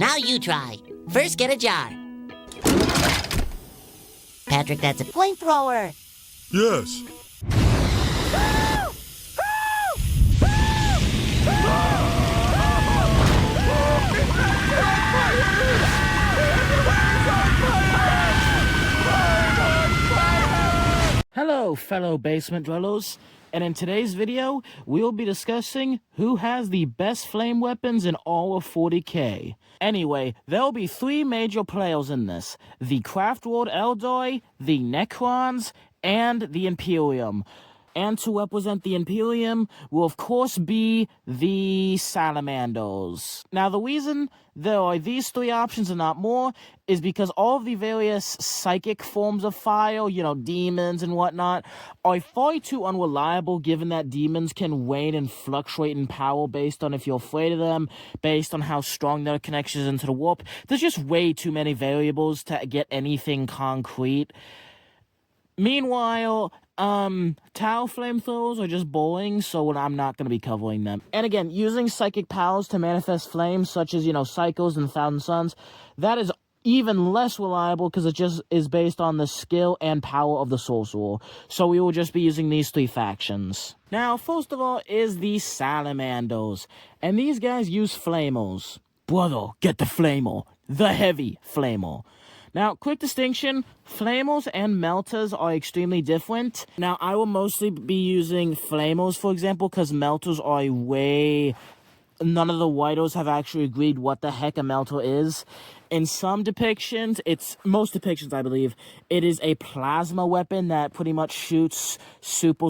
Now you try. First, get a jar. Patrick, that's a flamethrower. Yes. Hello, fellow basement dwellers, and in today's video, we'll be discussing who has the best flame weapons in all of 40k. Anyway, there'll be three major players in this: the Craft World Eldar, the Necrons, and the Imperium. And to represent the Imperium will of course be the Salamanders. Now the reason there are these three options and not more is because all of the various psychic forms of fire, demons and whatnot, are far too unreliable, given that demons can wane and fluctuate in power based on if you're afraid of them, based on how strong their connections into the warp. There's just way too many variables to get anything concrete. Meanwhile, Tau flamethrowers are just boring, so I'm not going to be covering them. And again, using psychic powers to manifest flames, such as, Cycles and Thousand Suns, that is even less reliable because it just is based on the skill and power of the sorcerer. So we will just be using these three factions. Now, first of all is the Salamanders, and these guys use flamers. Brother, get the flamer, the heavy flamer. Now, quick distinction, flamers and melters are extremely different. Now, I will mostly be using flamers, for example, because melters are none of the writers have actually agreed what the heck a melter is. In some depictions, most depictions, I believe, it is a plasma weapon that pretty much shoots super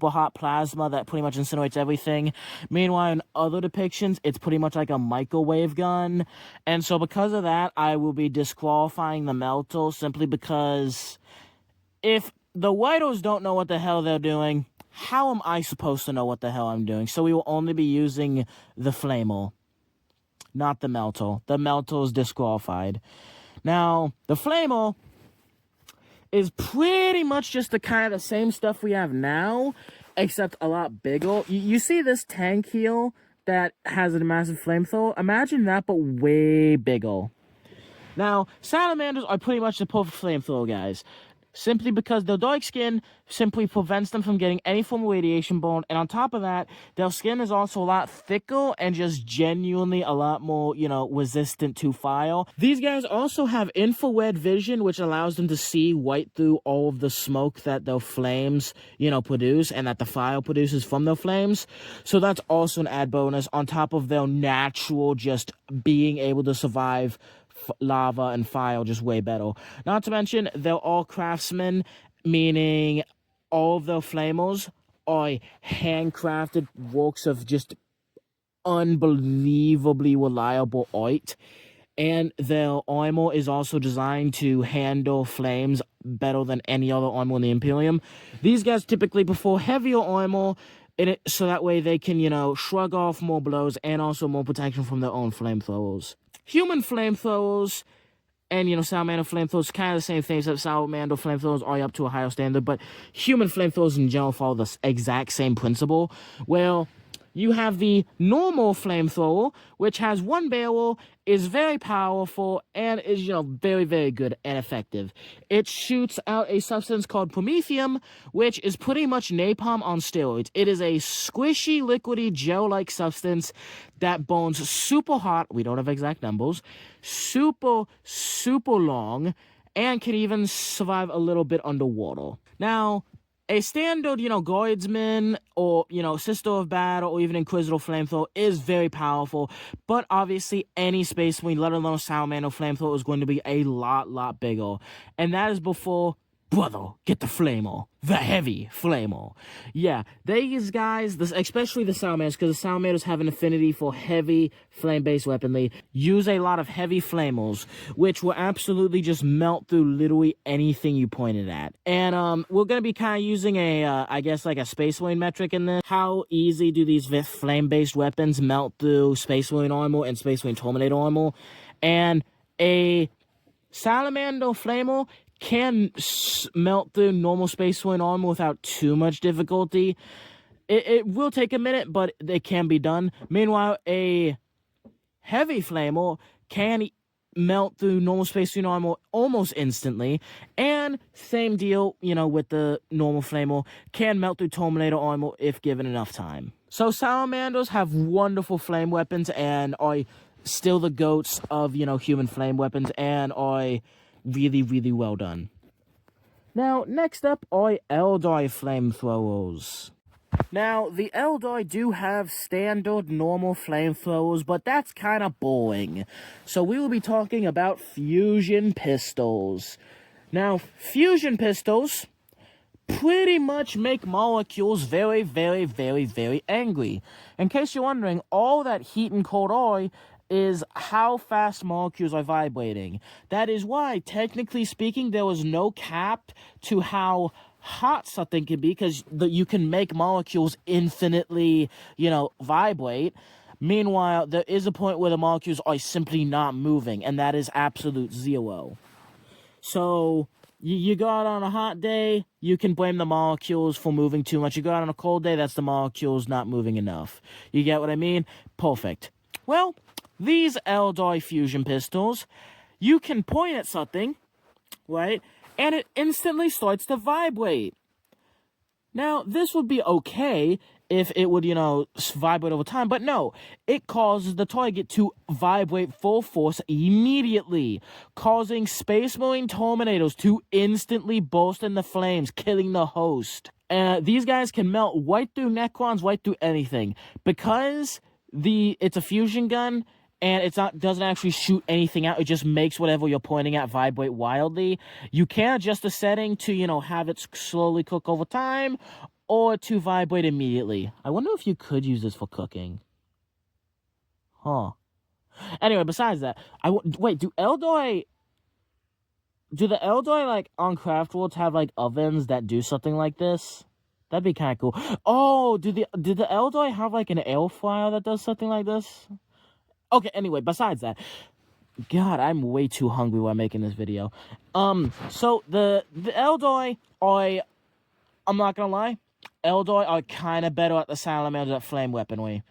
hot plasma that pretty much incinerates everything. Meanwhile, in other depictions, it's pretty much like a microwave gun. And so because of that, I will be disqualifying the melter simply because if the writers don't know what the hell they're doing, how am I supposed to know what the hell I'm doing? So we will only be using the flamer, not the melter. The melter is disqualified. Now, the flamer is pretty much just the kind of the same stuff we have now, except a lot bigger. You see this tank here that has a massive flamethrower? Imagine that, but way bigger. Now, salamanders are pretty much the perfect flamethrower, guys. Simply because their dark skin simply prevents them from getting any form of radiation burn, and on top of that, their skin is also a lot thicker and just genuinely a lot more, resistant to fire. These guys also have infrared vision, which allows them to see right through all of the smoke that their flames, produce, and that the fire produces from their flames. So that's also an add bonus on top of their natural just being able to survive lava and fire just way better. Not to mention, they're all craftsmen, meaning all of their flamers are handcrafted works of just unbelievably reliable art. And their armor is also designed to handle flames better than any other armor in the Imperium. These guys typically prefer heavier armor, so that way they can, shrug off more blows and also more protection from their own flamethrowers. Human flamethrowers and, salamander flamethrowers, kind of the same thing, except salamander flamethrowers are up to a higher standard, but human flamethrowers in general follow the exact same principle. Well, you have the normal flamethrower, which has one barrel, is very powerful, and is, very, very good and effective. It shoots out a substance called promethium, which is pretty much napalm on steroids. It is a squishy, liquidy, gel-like substance that burns super hot, we don't have exact numbers, super long, and can even survive a little bit underwater. Now, a standard, guardsman or, sister of battle or even inquisitor flamethrower is very powerful, but obviously any space marine, let alone salamander flamethrower, is going to be a lot bigger. And that is before, brother, get the flamer, the heavy flamer. Yeah, these guys, especially the salamanders, because the salamanders have an affinity for heavy flame-based weaponry, use a lot of heavy flamers, which will absolutely just melt through literally anything you pointed at. And we're going to be kind of using I guess like a Space Marine metric in this. How easy do these flame-based weapons melt through Space Marine armor and Space Marine Terminator armor? And a salamander flamer can melt through normal Space Marine armor without too much difficulty. It will take a minute, but it can be done. Meanwhile, a heavy flamer can melt through normal space marine armor almost instantly, and same deal, with the normal flamer, can melt through Terminator armor if given enough time. So Salamanders have wonderful flame weapons and are still the goats of, human flame weapons, and are really, really well done. Now, next up are Eldar Flamethrowers. Now, the Eldar do have standard normal flamethrowers, but that's kind of boring. So we will be talking about fusion pistols. Now, fusion pistols pretty much make molecules very, very, very, very angry. In case you're wondering, all that heat and cold are is how fast molecules are vibrating. That is why, technically speaking, there was no cap to how hot something can be, because you can make molecules infinitely, vibrate. Meanwhile, there is a point where the molecules are simply not moving, and that is absolute zero. So you go out on a hot day, you can blame the molecules for moving too much. You go out on a cold day, that's the molecules not moving enough. You get what I mean? Perfect. Well, these Eldar fusion pistols, you can point at something, right, and it instantly starts to vibrate. Now, this would be okay if it would, vibrate over time, but no, it causes the target to vibrate full force immediately, causing Space Marine Terminators to instantly burst into flames, killing the host. These guys can melt right through Necrons, right through anything. Because it's a fusion gun, and doesn't actually shoot anything out, it just makes whatever you're pointing at vibrate wildly. You can adjust the setting to, have it slowly cook over time, or to vibrate immediately. I wonder if you could use this for cooking. Huh. Anyway, besides that, wait, do the Eldar, on Craft Worlds have, ovens that do something like this? That'd be kind of cool. Oh, did the Eldar have, an air fryer that does something like this? Okay, anyway, besides that, God, I'm way too hungry while making this video. So the Eldar are, I'm not gonna lie, Eldar are kind of better at the Salamanders at flame weaponry.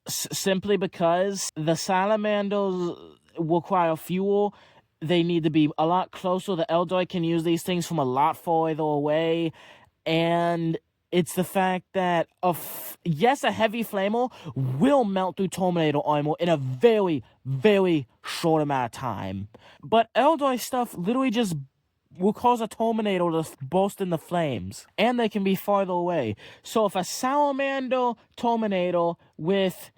Simply because the Salamanders require fuel, they need to be a lot closer. The Eldar can use these things from a lot farther away, and it's the fact that, yes, a heavy flamer will melt through Terminator armor in a very, very short amount of time. But Eldar stuff literally just will cause a Terminator to burst in the flames. And they can be farther away. So if a Salamander Terminator with,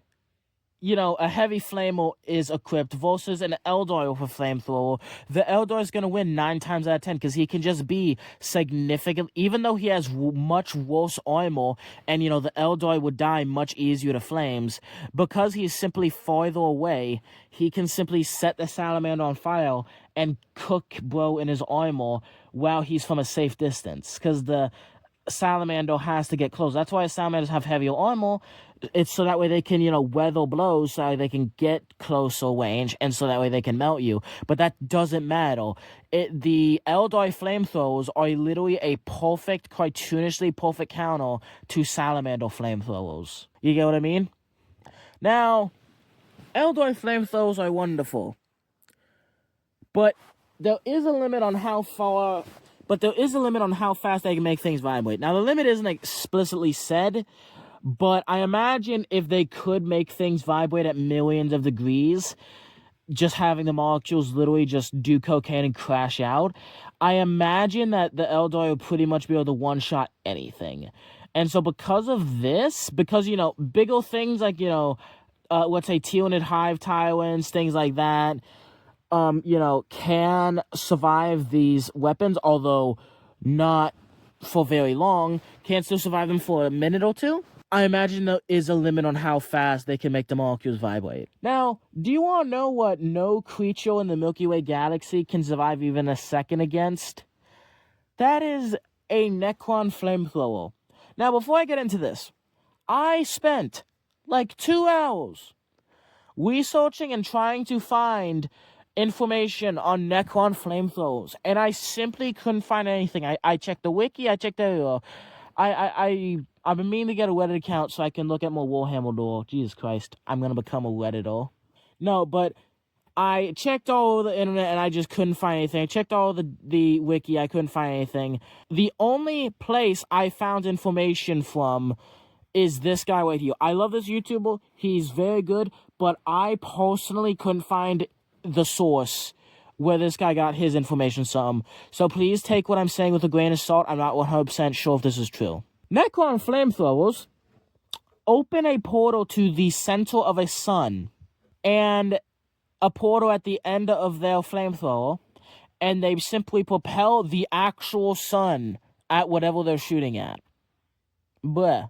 a heavy flamer is equipped versus an Eldar with a flamethrower, the Eldar is going to win 9 times out of 10 because he can just be significant, even though he has much worse armor, and, the Eldar would die much easier to flames. Because he's simply farther away, he can simply set the Salamander on fire and cook bro in his armor while he's from a safe distance, because the Salamander has to get close. That's why Salamanders have heavier armor. It's so that way they can, weather blows, so they can get closer range, and so that way they can melt you. But that doesn't matter. The Eldar flamethrowers are literally a perfect, cartoonishly perfect counter to Salamander flamethrowers. You get what I mean? Now, Eldar flamethrowers are wonderful. But there is a limit on how fast they can make things vibrate. Now, the limit isn't explicitly said, but I imagine if they could make things vibrate at millions of degrees, just having the molecules literally just do cocaine and crash out, I imagine that the Eldar would pretty much be able to one-shot anything. And so because of this, bigger things like, let's say Tyranid Hive Tyrants, things like that, can survive these weapons, although not for very long, can still survive them for a minute or two. I imagine there is a limit on how fast they can make the molecules vibrate. Now, do you want to know what no creature in the Milky Way galaxy can survive even a second against? That is a Necron flamethrower. Now, before I get into this, I spent 2 hours researching and trying to find information on Necron flamethrowers, and I simply couldn't find anything. I checked the wiki, I checked everywhere. I've been meaning to get a Reddit account so I can look at more Warhammer lore. Jesus Christ, I'm gonna become a Redditor. No, but I checked all over the internet and I just couldn't find anything. I checked all the wiki, I couldn't find anything. The only place I found information from is this guy right here. I love this YouTuber. He's very good, but I personally couldn't find the source where this guy got his information from. So please take what I'm saying with a grain of salt. I'm not 100% sure if this is true. Necron flamethrowers open a portal to the center of a sun and a portal at the end of their flamethrower, and they simply propel the actual sun at whatever they're shooting at. Bleh.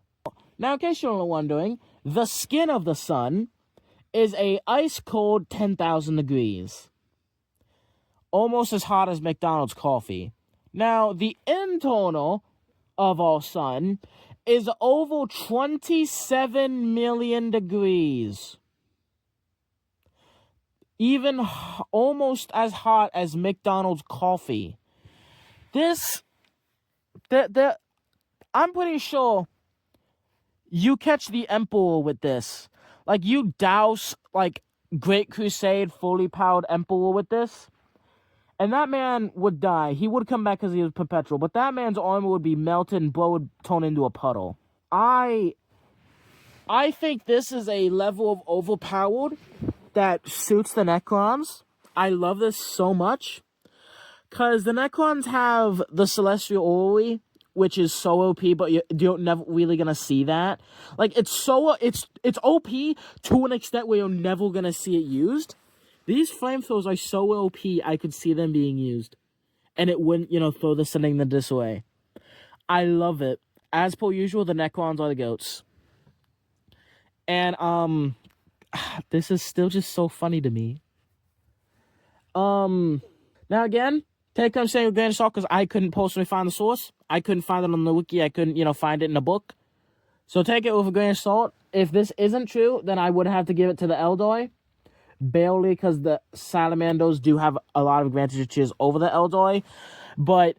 Now, in case you're wondering, the skin of the sun is a ice-cold 10,000 degrees. Almost as hot as McDonald's coffee. Now, the internal of our sun is over 27 million degrees. Even almost as hot as McDonald's coffee. I'm pretty sure you catch the Emperor with this. Like, you douse, like, Great Crusade fully powered Emperor with this, and that man would die. He would come back because he was perpetual, but that man's armor would be melted and blood would turn into a puddle. I think this is a level of overpowered that suits the Necrons. I love this so much, because the Necrons have the Celestial Orrery, which is so OP, but you're never really gonna see that. Like, it's OP to an extent where you're never gonna see it used. These flamethrowers are so OP, I could see them being used, and it wouldn't, throw the sending the disarray. I love it. As per usual, the Necrons are the goats. And this is still just so funny to me. Now again, take what I'm saying with a grain of salt, because I couldn't personally find the source. I couldn't find it on the wiki. I couldn't, find it in a book. So take it with a grain of salt. If this isn't true, then I would have to give it to the Eldar. Barely, because the Salamanders do have a lot of advantages over the Eldar. But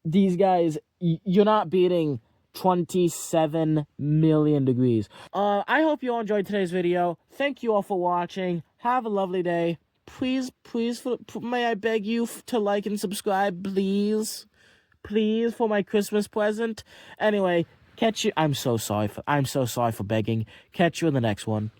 these guys, you're not beating 27 million degrees. I hope you all enjoyed today's video. Thank you all for watching. Have a lovely day. Please, may I beg you to like and subscribe, please? Please, for my Christmas present. Anyway, catch you. I'm so sorry for begging. Catch you in the next one.